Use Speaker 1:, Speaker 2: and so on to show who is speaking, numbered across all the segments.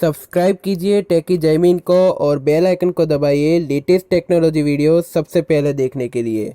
Speaker 1: Subscribe कीजिए टेकी जैमिन को और बेल आइकन को दबाइए लेटेस्ट टेक्नोलॉजी वीडियो सबसे पहले देखने के लिए।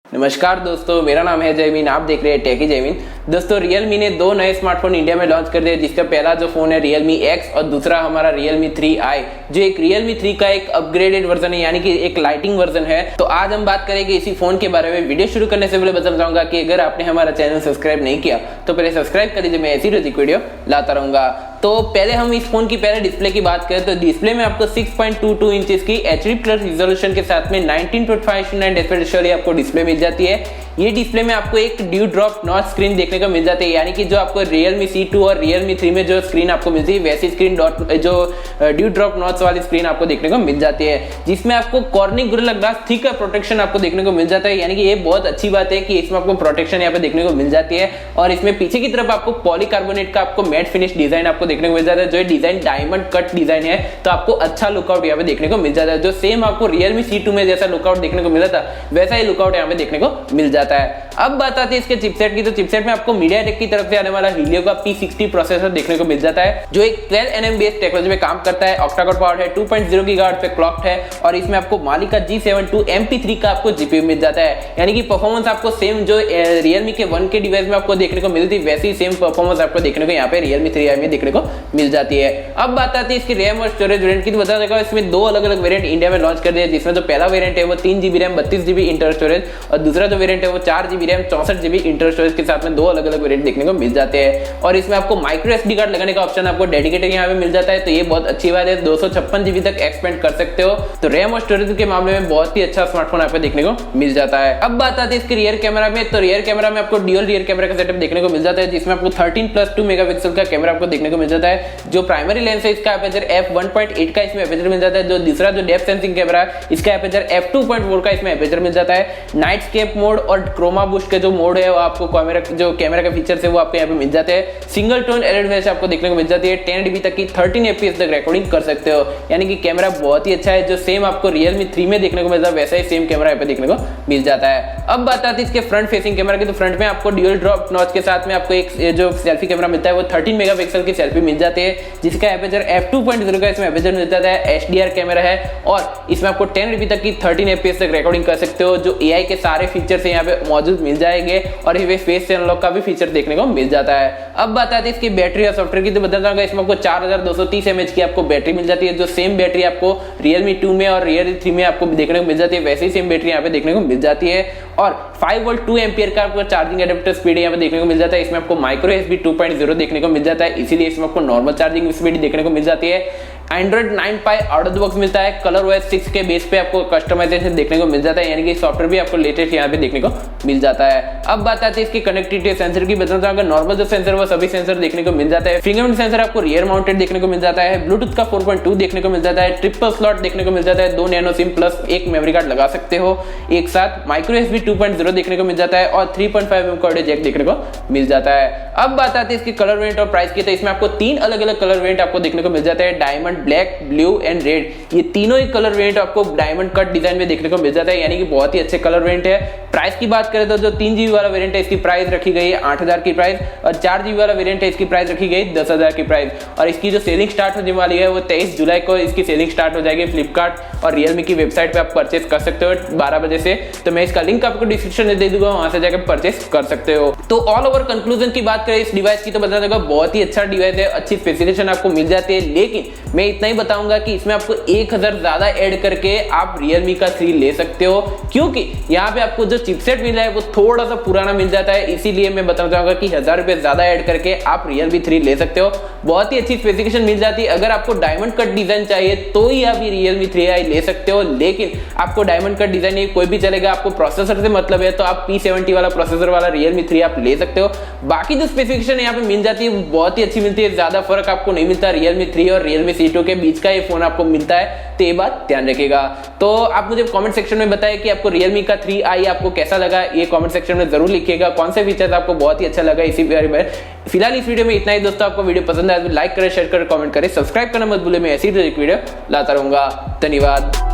Speaker 2: नमस्कार दोस्तों, मेरा नाम है जैमिन, आप देख रहे हैं टेकी जैमिन। दोस्तों, Realme ने दो नए स्मार्टफोन इंडिया में लॉन्च कर दिए, जिसका पहला जो फोन है Realme X और दूसरा हमारा Realme 3i, जो एक Realme 3 का एक अपग्रेडेड वर्जन है, यानी कि एक लाइटिंग वर्जन है। तो आज हम बात करेंगे इसी फोन के बारे में। वीडियो शुरू करने से पहले बताना चाहूंगा कि अगर आपने हमारा चैनल सब्सक्राइब नहीं किया तो पहले सब्सक्राइब कर लीजिए, मैं ऐसी रोज वीडियो लाता रहूंगा। तो पहले हम इस फोन की पहले डिस्प्ले की बात करें तो डिस्प्ले में आपको 6.22 इंचेस की HD प्लस रिजोल्यूशन के साथ में 19.5:9 एस्पेक्ट रेशियो आपको डिस्प्ले मिल जाती है। ये डिस्प्ले में आपको एक ड्यूड्रॉप नॉच स्क्रीन देखने को मिल जाती है, यानी कि जो आपको Realme C2 और Realme 3 में जो स्क्रीन आपको मिलती है वैसी स्क्रीन जो ड्यूड्रॉप नॉच वाली स्क्रीन आपको देखने को मिल जाती है, जिसमें आपको कॉर्निंग गोरिल्ला ग्लास थिक का प्रोटेक्शन आपको देखने को मिल जाता है। यानी कि ये बहुत अच्छी बात है कि इसमें आपको प्रोटेक्शन यहाँ पे देखने को मिल जाती है। और इसमें पीछे की तरफ आपको पॉलीकार्बोनेट का आपको मैट फिनिश डिजाइन आपको देखने को मिल जाता है, जो डिजाइन डायमंड कट डिजाइन है, तो आपको अच्छा लुकआउट यहाँ पे देखने को मिल जाता है। जो सेम आपको Realme C2 में जैसा लुकआउट देखने को मिला था वैसा ही लुकआउट यहाँ पे देखने को मिल जाता है। अब बात आती है इसके चिपसेट की, तो चिपसेट में आपको Mediatek की तरफ से आने वाला Helio का P60 प्रोसेसर देखने को मिल जाता है, जो एक 12nm बेस्ड टेक्नोलॉजी में काम करता है। ऑक्टा कोर पावर्ड है, 2.0 गीगाहर्ट्ज पे क्लॉक्ड है और इसमें आपको Mali का G7 MP3 का आपको GPU मिल जाता है। यानी कि परफॉर्मेंस आपको सेम जो Realme के 1K डिवाइस में आपको देखने को मिलती है वैसी सेम परफॉर्मेंस आपको देखने को यहाँ पे Realme 3i में देखने को मिल जाती है। अब बात आती है इसकी रैम और स्टोरेज वेरिएंट की, तो बता देगा इसमें दो अलग अलग वेरिएंट इंडिया में लॉन्च कर दिए, जिसमें जो पहला वेरिएंट है वो 3GB RAM 32GB internal storage और दूसरा जो वेरिएंट है वो 4GB RAM 64GB internal storage के साथ में दो अलग अलग वेरिएंट देखने को मिल जाते हैं। और इसमें आपको माइक्रो SD कार्ड लगाने का ऑप्शन आपको डेडिकेटेड यहाँ पे मिल जाता है, तो ये बहुत अच्छी बात है। 256GB तक एक्सपेंड कर सकते हो, तो रैम और स्टोरेज के मामले में बहुत ही अच्छा स्मार्टफोन यहाँ पे देखने को मिल जाता है। अब बात आती है इसके रियर कैमरा में, तो रियर कैमरा में आपको ड्यूल रियर कैमरा का सेटअप देखने को मिल जाता है, जिसमें आपको 13+2 मेगापिक्सल का कैमरा आपको देखने को मिल जाता है। जो प्राइमरी लेंस है इसका एपर्चर f1.8 का इसमें एपर्चर मिल जाता है। जो दूसरा जो डेप्थ सेंसिंग कैमरा है इसका एपर्चर f2.4 का इसमें एपर्चर मिल जाता है। नाइटस्केप मोड और क्रोमा बूस्ट के जो मोड है वो आपको कैमरा का फीचर्स है वो आपको यहाँ पे मिल जाते हैं। सिंगल टोन एलईडी फ्लैश आपको देखने को मिल जाती है। 10dB तक की 13 fps तक रिकॉर्डिंग कर सकते हो, यानी कि कैमरा बहुत ही अच्छा है। जो सेम आपको Realme 3 में देखने को मिलता है वैसा ही सेम कैमरा यहाँ पे देखने को मिल जाता है। अब बात आती है इसके फ्रंट फेसिंग कैमरा की, तो फ्रंट में आपको ड्यूल ड्रॉप नॉच के साथ में आपको एक जो सेल्फी कैमरा मिलता है वो 13 मेगापिक्सल की सेल्फी मिल जाती है, जिसका एपर्चर f2.0 का इसमें एपर्चर मिल जाता है। HDR कैमरा है और इसमें आपको 10dB तक की 13 fps तक रिकॉर्डिंग कर सकते हो। जो AI के सारे फीचर्स यहाँ पे मौजूद मिल जाएंगे और ये फेस अनलॉक का भी फीचर देखने को मिल जाता है। अब बात आती है इसकी बैटरी और सॉफ्टवेयर की, तो बताता हूं इसमें आपको 4230 mAh की आपको बैटरी मिल जाती है। जो सेम बैटरी आपको Realme 2 में और Realme 3 में आपको देखने को मिल जाती है वैसी ही सेम बैटरी यहाँ पे देखने को मिल जाती है। और 5V 2 एम्पियर का आपको चार्जिंग एडेप्टर स्पीड यहाँ पे देखने को मिल जाता है। इसमें आपको माइक्रो USB 2.0 देखने को मिल जाता है, इसीलिए इसमें आपको नॉर्मल चार्जिंग स्पीड देखने को मिल जाती है। Android 9 Pie out of the box मिलता है। कलर OS 6 के बेस पे आपको कस्टमाइजेशन देखने को मिल जाता है, यानी कि सॉफ्टवेयर भी आपको लेटेस्ट यहाँ पे देखने को मिल जाता है। अब बात आती है इसकी कनेक्टिविटी सेंसर की, बताता हूं नॉर्मल जो सेंसर वो सभी सेंसर देखने को मिल जाता है। फिंगरप्रिंट सेंसर आपको रियर माउंटेड देखने को मिल जाता है। ब्लूटूथ का 4.2 देखने को मिल जाता है। ट्रिपल स्लॉट देखने को मिल जाता है। 2 नैनो सिम प्लस एक मेमोरी कार्ड लगा सकते हो एक साथ। माइक्रो USB 2.0 देखने को मिल जाता है और 3.5mm का ऑडियो जैक देखने को मिल जाता है। अब बात आती है इसकी कलर वेरिएंट और प्राइस की, तो इसमें आपको 3 अलग अलग कलर वेरिएंट आपको देखने को मिल जाता है। Diamond, black, blue and red, ये तीनों ही कलर वेरिएंट आपको डायमंड कट डिजाइन में देखने को मिल जाता है, यानी कि बहुत ही अच्छे कलर वेरिएंट है। प्राइस की बात करें तो जो 3GB वाला वेरिएंट है इसकी प्राइस रखी गई है 8000 की प्राइस और 4GB वाला वेरिएंट है इसकी प्राइस रखी गई 10,000 की प्राइस। और इसकी जो सेलिंग स्टार्ट होने वाली है वो 23 जुलाई को इसकी सेलिंग स्टार्ट हो जाएगी। फ्लिपकार्ट और Realme की वेबसाइट पे आप परचेस कर सकते हो 12 बजे से, तो मैं इसका लिंक आपको डिस्क्रिप्शन में दे दूंगा, वहां से जाकर परचेस कर सकते हो। तो ऑल ओवर कंक्लूजन की बात करें इस डिवाइस की, तो बता दूंगा बहुत ही अच्छा डिवाइस है, अच्छी स्पेसिफिकेशन आपको मिल जाती है। लेकिन मैं इतना ही बताऊंगा कि इसमें आपको 1000 ज्यादा ऐड करके आप Realme का 3 ले सकते हो, क्योंकि यहाँ पे आपको जो चिपसेट मिला है वो थोड़ा सा पुराना मिल जाता है। इसीलिए मैं बताना चाहूंगा कि 1000 रुपए ज्यादा ऐड करके आप Realme 3 ले सकते हो। बहुत ही अच्छी स्पेसिफिकेशन मिल जाती है। अगर आपको डायमंड कट डिजाइन चाहिए तो ही आप Realme 3i ले सकते हो, लेकिन आपको डायमंड कट डिजाइन नहीं कोई भी चलेगा, आपको प्रोसेसर से मतलब है तो आप P70 वाला प्रोसेसर वाला Realme 3 आप ले सकते हो। बाकी जो स्पेसिफिकेशन यहाँ पे मिल जाती है वो बहुत ही अच्छी मिलती है, ज्यादा फर्क आपको नहीं मिलता Realme 3 और Realme C2 जीरो के बीच का ये फोन आपको मिलता है, तो ये बात ध्यान रखिएगा। तो आप मुझे कमेंट सेक्शन में बताएं कि आपको Realme का 3i आपको कैसा लगा, ये कमेंट सेक्शन में जरूर लिखिएगा। कौन से फीचर्स आपको बहुत ही अच्छा लगा इसी बारे में। फिलहाल इस वीडियो में इतना ही दोस्तों। आपको वीडियो पसंद आया तो लाइक करें, शेयर करें, कमेंट करें, सब्सक्राइब करना मत भूलें। मैं ऐसी वीडियो लाता रहूंगा। धन्यवाद।